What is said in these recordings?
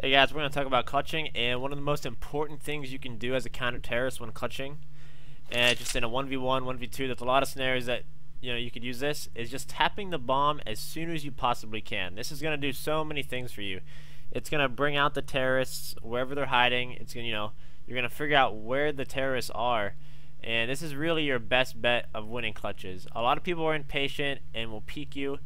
Hey guys, we're going to talk about clutching, and one of the most important things you can do as a counter-terrorist when clutching, and just in a 1v1, 1v2, there's a lot of scenarios that you could use this, is just tapping the bomb as soon as you possibly can. This is going to do so many things for you. It's going to bring out the terrorists wherever they're hiding. It's going to, you're going to figure out where the terrorists are, and this is really your best bet of winning clutches. A lot of people are impatient and will peek you.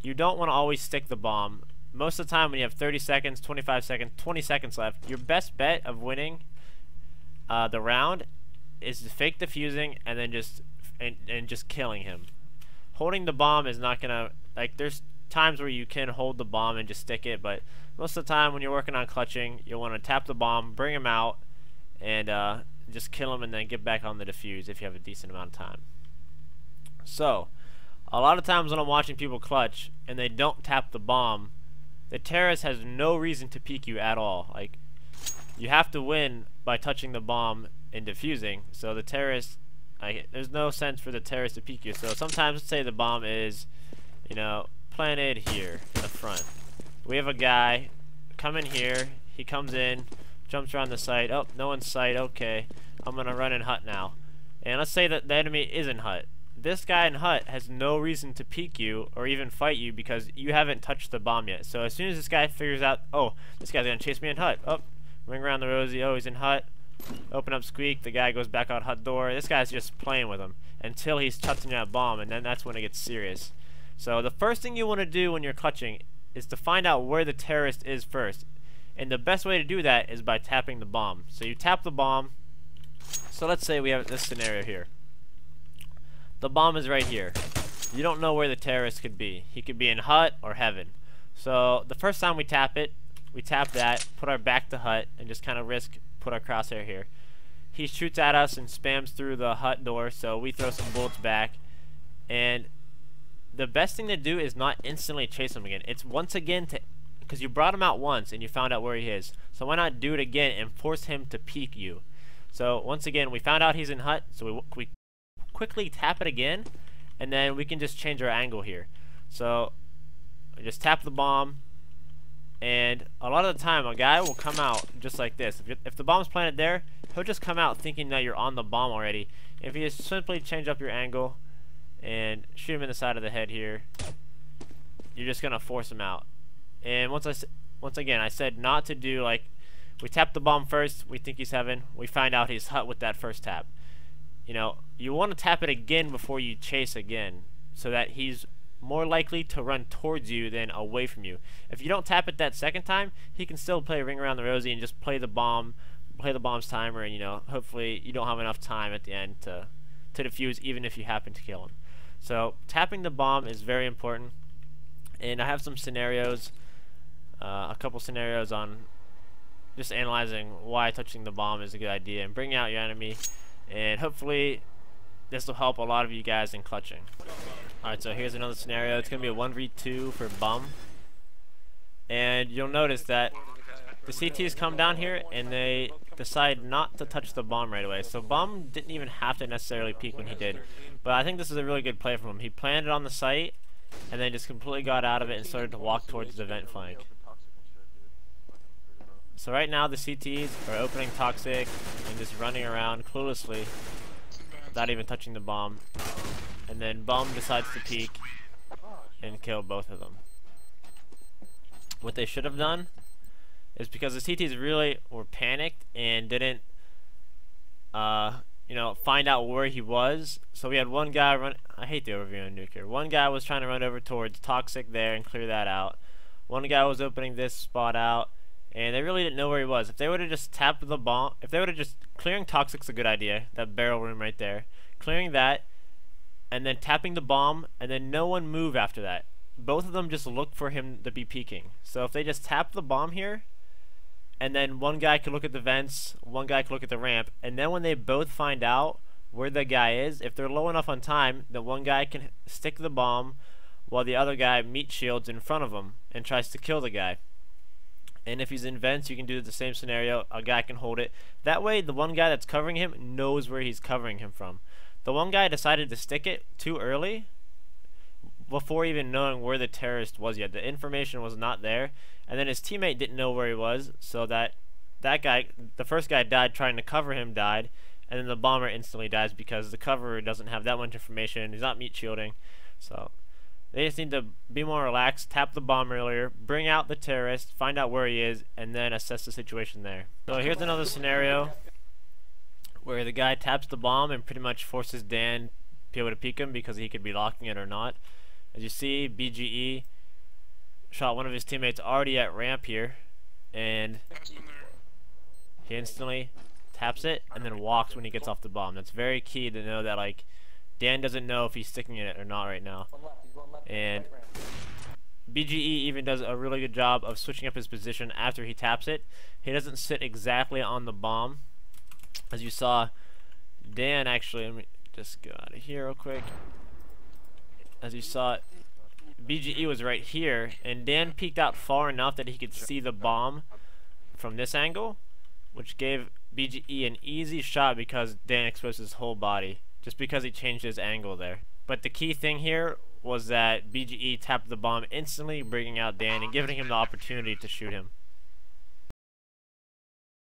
You don't want to always stick the bomb. Most of the time when you have 30 seconds, 25 seconds, 20 seconds left, your best bet of winning the round is to fake defusing and then just killing him. Holding the bomb is not gonna, like, there's times where you can hold the bomb and just stick it, but most of the time when you're working on clutching, you'll want to tap the bomb, bring him out, and just kill him and then get back on the defuse if you have a decent amount of time. So a lot of times when I'm watching people clutch and they don't tap the bomb, the terrorist has no reason to peek you at all. Like, you have to win by touching the bomb and defusing. So the terrorist, there's no sense for the terrorist to peek you. So sometimes, let's say the bomb is, planted here in the front. We have a guy come in here. He comes in, jumps around the site. Oh, no one's sight. Okay, I'm gonna run in hut now. And let's say that the enemy is in hut. This guy in hut has no reason to peek you or even fight you because you haven't touched the bomb yet. So as soon as this guy figures out, oh, this guy's gonna chase me in hut. Oh, ring around the rosy. Oh, he's in hut. Open up squeak. The guy goes back out hut door. This guy's just playing with him until he's touching that bomb, and then that's when it gets serious. So the first thing you want to do when you're clutching is to find out where the terrorist is first. And the best way to do that is by tapping the bomb. So you tap the bomb. So let's say we have this scenario here. The bomb is right here. You don't know where the terrorist could be. He could be in hut or heaven. So the first time we tap it, we tap that, put our back to hut, and just kind of put our crosshair here. He shoots at us and spams through the hut door, so we throw some bullets back. And the best thing to do is not instantly chase him again. It's once again because you brought him out once and you found out where he is. So why not do it again and force him to peek you? So once again, we found out he's in hut, so we quickly tap it again, and then we can just change our angle here. So just tap the bomb, and a lot of the time a guy will come out just like this. If the bomb's planted there, he'll just come out thinking that you're on the bomb already. If you just simply change up your angle and shoot him in the side of the head here, you're just gonna force him out. And once again, I said not to do, like, we tap the bomb first, we think he's heaven, we find out he's hut with that first tap. You want to tap it again before you chase again, so that he's more likely to run towards you than away from you. If you don't tap it that second time, he can still play ring around the rosy and just play the bomb's timer, and hopefully you don't have enough time at the end to defuse, even if you happen to kill him. So tapping the bomb is very important, and I have some scenarios, a couple scenarios on just analyzing why touching the bomb is a good idea and bringing out your enemy. And hopefully this will help a lot of you guys in clutching. Alright, so here's another scenario. It's going to be a 1v2 for bum. And you'll notice that the CTs come down here and they decide not to touch the bomb right away. So bum didn't even have to necessarily peek when he did. But I think this is a really good play from him. He planted on the site and then just completely got out of it and started to walk towards the vent flank. So right now the CTs are opening toxic and just running around cluelessly without even touching the bomb. And then bum decides to peek and kill both of them. What they should have done is, because the CTs really were panicked and didn't find out where he was. So we had one guy run, I hate the overview on nuke here. One guy was trying to run over towards toxic there and clear that out. One guy was opening this spot out, and they really didn't know where he was. If they would have just tapped the bomb, if they would have just, clearing toxic's a good idea, that barrel room right there. Clearing that, and then tapping the bomb, and then no one move after that. Both of them just look for him to be peeking. So if they just tap the bomb here, and then one guy could look at the vents, one guy could look at the ramp, and then when they both find out where the guy is, if they're low enough on time, then one guy can stick the bomb while the other guy meat shields in front of him and tries to kill the guy. And if he's in vents, you can do the same scenario. A guy can hold it. That way, the one guy that's covering him knows where he's covering him from. The one guy decided to stick it too early before even knowing where the terrorist was yet. The information was not there, and then his teammate didn't know where he was, so that guy, the first guy died trying to cover him, died, and then the bomber instantly dies because the cover doesn't have that much information. He's not meat shielding, so they just need to be more relaxed, tap the bomb earlier, bring out the terrorist, find out where he is, and then assess the situation there. So here's another scenario where the guy taps the bomb and pretty much forces Dan to be able to peek him because he could be locking it or not. As you see, BGE shot one of his teammates already at ramp here, and he instantly taps it and then walks when he gets off the bomb. That's very key to know that, like, Dan doesn't know if he's sticking in it or not right now. And BGE even does a really good job of switching up his position after he taps it. He doesn't sit exactly on the bomb. As you saw, Dan actually, let me just go out of here real quick. As you saw, BGE was right here, and Dan peeked out far enough that he could see the bomb from this angle, which gave BGE an easy shot because Dan exposed his whole body, just because he changed his angle there. But the key thing here was that BGE tapped the bomb instantly, bringing out Dan and giving him the opportunity to shoot him.